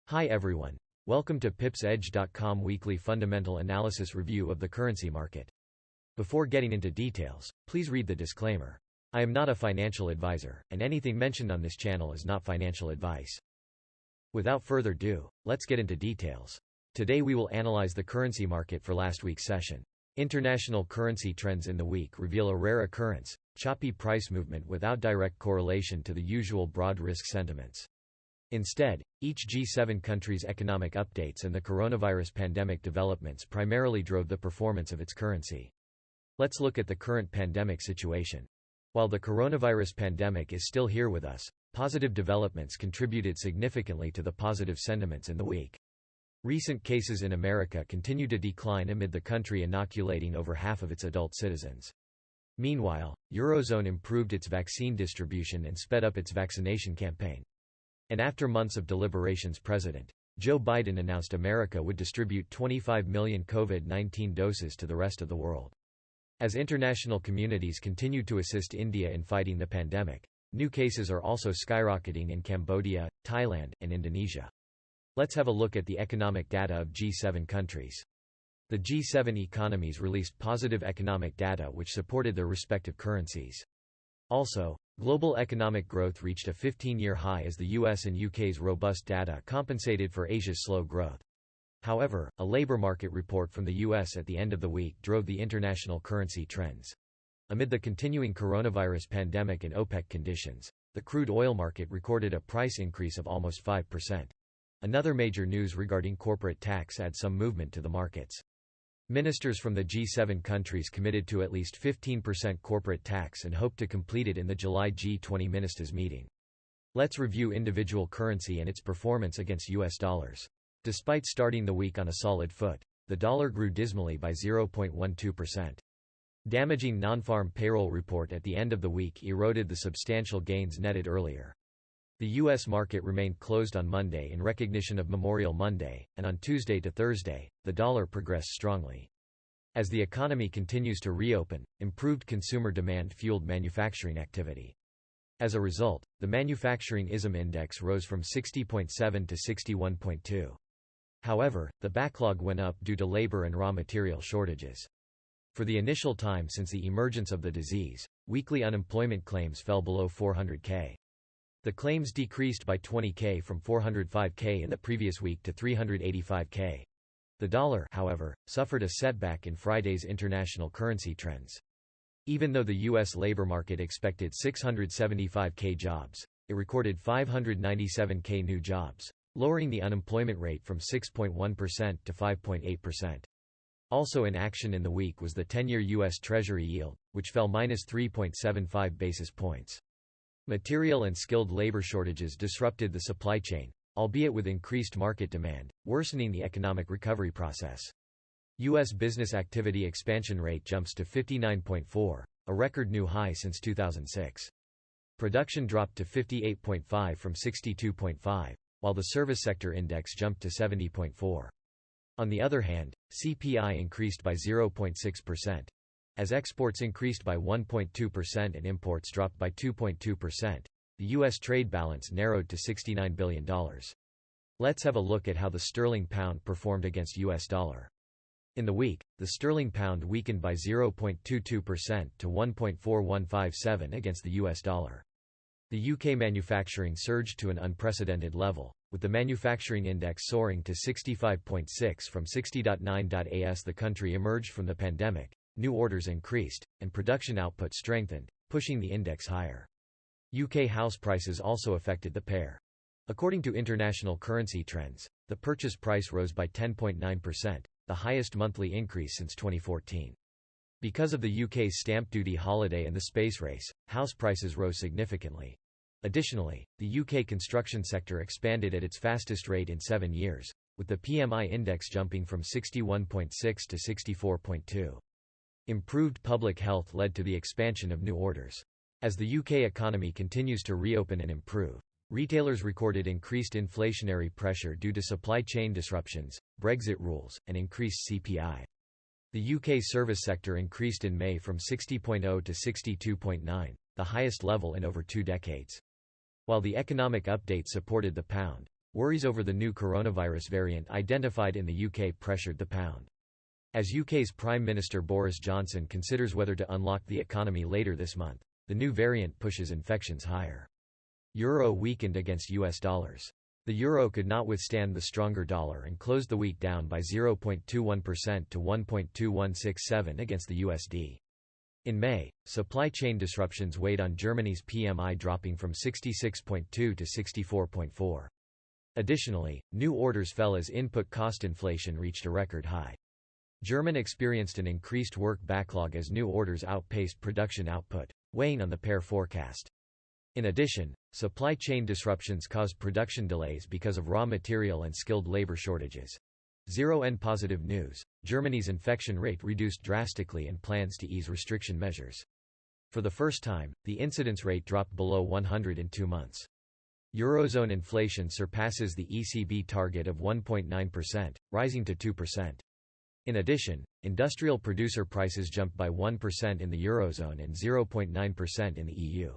Hi everyone. Welcome to pipsedge.com weekly fundamental analysis review of the currency market. Before getting into details, please read the disclaimer. I am not a financial advisor, and anything mentioned on this channel is not financial advice. Without further ado, let's get into details. Today we will analyze the currency market for last week's session. International currency trends in the week reveal a rare occurrence, choppy price movement without direct correlation to the usual broad risk sentiments. Instead, each G7 country's economic updates and the coronavirus pandemic developments primarily drove the performance of its currency. Let's look at the current pandemic situation. While the coronavirus pandemic is still here with us, positive developments contributed significantly to the positive sentiments in the week. Recent cases in America continue to decline amid the country inoculating over half of its adult citizens. Meanwhile, Eurozone improved its vaccine distribution and sped up its vaccination campaign. And after months of deliberations, President Joe Biden announced America would distribute 25 million COVID-19 doses to the rest of the world. As international communities continue to assist India in fighting the pandemic, new cases are also skyrocketing in Cambodia, Thailand, and Indonesia. Let's have a look at the economic data of G7 countries. The G7 economies released positive economic data which supported their respective currencies. Also, global economic growth reached a 15-year high as the US and UK's robust data compensated for Asia's slow growth. However, a labor market report from the US at the end of the week drove the international currency trends. Amid the continuing coronavirus pandemic and OPEC conditions, the crude oil market recorded a price increase of almost 5%. Another major news regarding corporate tax adds some movement to the markets. Ministers from the G7 countries committed to at least 15% corporate tax and hope to complete it in the July G20 ministers meeting. Let's review individual currency and its performance against US dollars. Despite starting the week on a solid foot, the dollar grew dismally by 0.12%. Damaging non-farm payroll report at the end of the week eroded the substantial gains netted earlier. The U.S. market remained closed on Monday in recognition of Memorial Monday, and on Tuesday to Thursday, the dollar progressed strongly. As the economy continues to reopen, improved consumer demand fueled manufacturing activity. As a result, the manufacturing ISM index rose from 60.7 to 61.2. However, the backlog went up due to labor and raw material shortages. For the initial time since the emergence of the disease, weekly unemployment claims fell below 400,000. The claims decreased by 20,000 from 405,000 in the previous week to 385,000. The dollar, however, suffered a setback in Friday's international currency trends. Even though the U.S. labor market expected 675,000 jobs, it recorded 597,000 new jobs, lowering the unemployment rate from 6.1% to 5.8%. Also in action in the week was the 10-year U.S. Treasury yield, which fell -3.75 basis points. Material and skilled labor shortages disrupted the supply chain, albeit with increased market demand, worsening the economic recovery process. U.S. business activity expansion rate jumps to 59.4, a record new high since 2006. Production dropped to 58.5 from 62.5, while the service sector index jumped to 70.4. On the other hand, CPI increased by 0.6%. As exports increased by 1.2% and imports dropped by 2.2%, the U.S. trade balance narrowed to $69 billion. Let's have a look at how the sterling pound performed against US dollar. In the week, the sterling pound weakened by 0.22% to 1.4157 against the US dollar. The UK manufacturing surged to an unprecedented level, with the manufacturing index soaring to 65.6 from 60.9. As the country emerged from the pandemic, new orders increased, and production output strengthened, pushing the index higher. UK house prices also affected the pair. According to international currency trends, the purchase price rose by 10.9%, the highest monthly increase since 2014. Because of the UK's stamp duty holiday and the space race, house prices rose significantly. Additionally, the UK construction sector expanded at its fastest rate in 7 years, with the PMI index jumping from 61.6 to 64.2. Improved public health led to the expansion of new orders. As the UK economy continues to reopen and improve, retailers recorded increased inflationary pressure due to supply chain disruptions, Brexit rules, and increased CPI. The UK service sector increased in May from 60.0 to 62.9, the highest level in over 2 decades. While the economic update supported the pound, Worries over the new coronavirus variant identified in the UK pressured the pound. As UK's Prime Minister Boris Johnson considers whether to unlock the economy later this month, the new variant pushes infections higher. Euro weakened against US dollars. The euro could not withstand the stronger dollar and closed the week down by 0.21% to 1.2167 against the USD. In May, supply chain disruptions weighed on Germany's PMI, dropping from 66.2 to 64.4. Additionally, new orders fell as input cost inflation reached a record high. Germany experienced an increased work backlog as new orders outpaced production output, weighing on the pair forecast. In addition, supply chain disruptions caused production delays because of raw material and skilled labor shortages. Zero-end positive news: Germany's infection rate reduced drastically and plans to ease restriction measures. For the first time, the incidence rate dropped below 100 in 2 months. Eurozone inflation surpasses the ECB target of 1.9%, rising to 2%. In addition, industrial producer prices jumped by 1% in the Eurozone and 0.9% in the EU.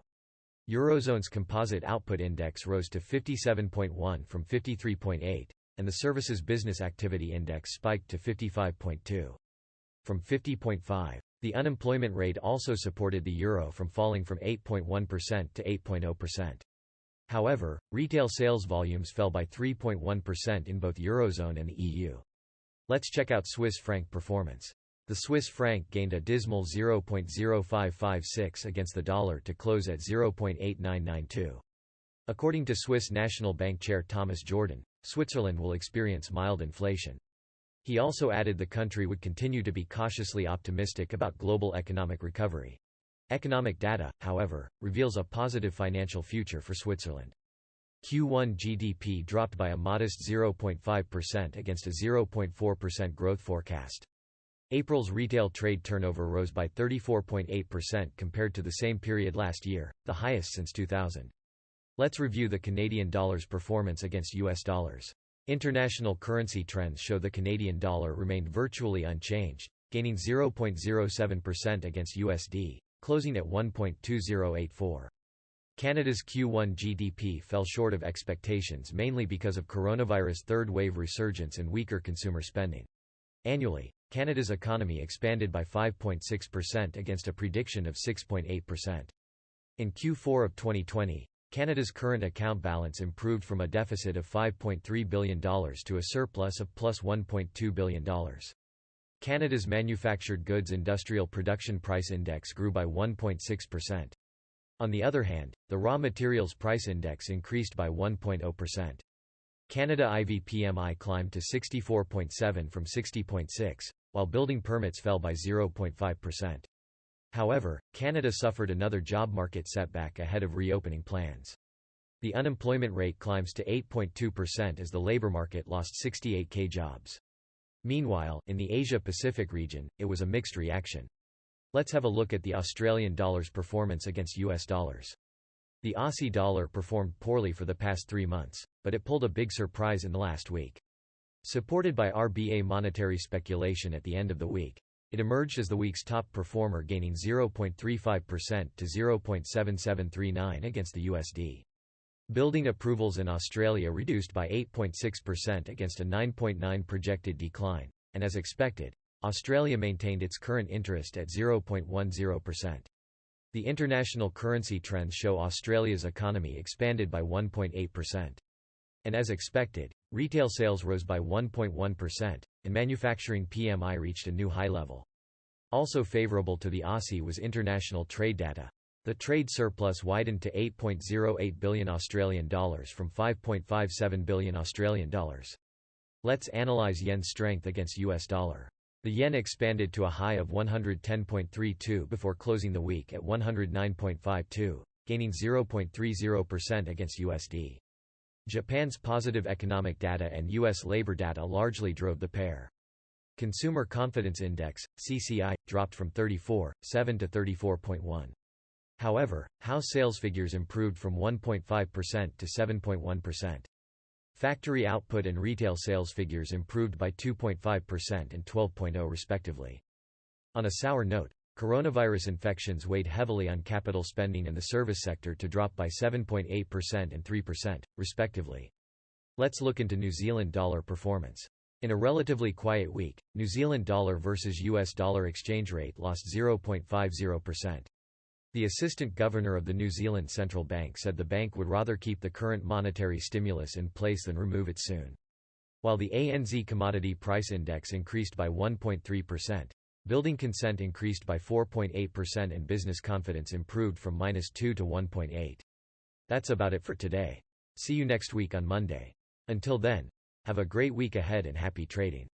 Eurozone's composite output index rose to 57.1 from 53.8, and the services business activity index spiked to 55.2 from 50.5. The unemployment rate also supported the euro from falling from 8.1% to 8.0%. However, retail sales volumes fell by 3.1% in both Eurozone and the EU. Let's check out Swiss franc performance. The Swiss franc gained a dismal 0.0556 against the dollar to close at 0.8992. According to Swiss National Bank Chair Thomas Jordan, Switzerland will experience mild inflation. He also added the country would continue to be cautiously optimistic about global economic recovery. Economic data, however, reveals a positive financial future for Switzerland. Q1 GDP dropped by a modest 0.5% against a 0.4% growth forecast. April's retail trade turnover rose by 34.8% compared to the same period last year, the highest since 2000. Let's review the Canadian dollar's performance against US dollars. International currency trends show the Canadian dollar remained virtually unchanged, gaining 0.07% against USD, closing at 1.2084. Canada's Q1 GDP fell short of expectations mainly because of coronavirus third-wave resurgence and weaker consumer spending. Annually, Canada's economy expanded by 5.6% against a prediction of 6.8%. In Q4 of 2020, Canada's current account balance improved from a deficit of $5.3 billion to a surplus of plus $1.2 billion. Canada's manufactured goods industrial production price index grew by 1.6%. On the other hand, the raw materials price index increased by 1.0%. Canada IV PMI climbed to 64.7 from 60.6, while building permits fell by 0.5%. However, Canada suffered another job market setback ahead of reopening plans. The unemployment rate climbs to 8.2% as the labor market lost 68,000 jobs. Meanwhile, in the Asia-Pacific region, it was a mixed reaction. Let's have a look at the Australian dollar's performance against US dollars. The Aussie dollar performed poorly for the past 3 months, but it pulled a big surprise in the last week. Supported by RBA monetary speculation at the end of the week, it emerged as the week's top performer, gaining 0.35% to 0.7739 against the USD. Building approvals in Australia reduced by 8.6% against a 9.9% projected decline, and as expected, Australia maintained its current interest at 0.10%. The international currency trends show Australia's economy expanded by 1.8%. And as expected, retail sales rose by 1.1%, and manufacturing PMI reached a new high level. Also favorable to the Aussie was international trade data. The trade surplus widened to 8.08 billion Australian dollars from 5.57 billion Australian dollars. Let's analyze yen's strength against US dollar. The yen expanded to a high of 110.32 before closing the week at 109.52, gaining 0.30% against USD. Japan's positive economic data and U.S. labor data largely drove the pair. Consumer Confidence Index, CCI, dropped from 34.7 to 34.1. However, house sales figures improved from 1.5% to 7.1%. Factory output and retail sales figures improved by 2.5% and 12.0% respectively. On a sour note, coronavirus infections weighed heavily on capital spending and the service sector to drop by 7.8% and 3%, respectively. Let's look into New Zealand dollar performance. In a relatively quiet week, New Zealand dollar versus US dollar exchange rate lost 0.50%. The assistant governor of the New Zealand Central Bank said the bank would rather keep the current monetary stimulus in place than remove it soon. While the ANZ Commodity Price Index increased by 1.3%, building consent increased by 4.8% and business confidence improved from -2 to 1.8. That's about it for today. See you next week on Monday. Until then, have a great week ahead and happy trading.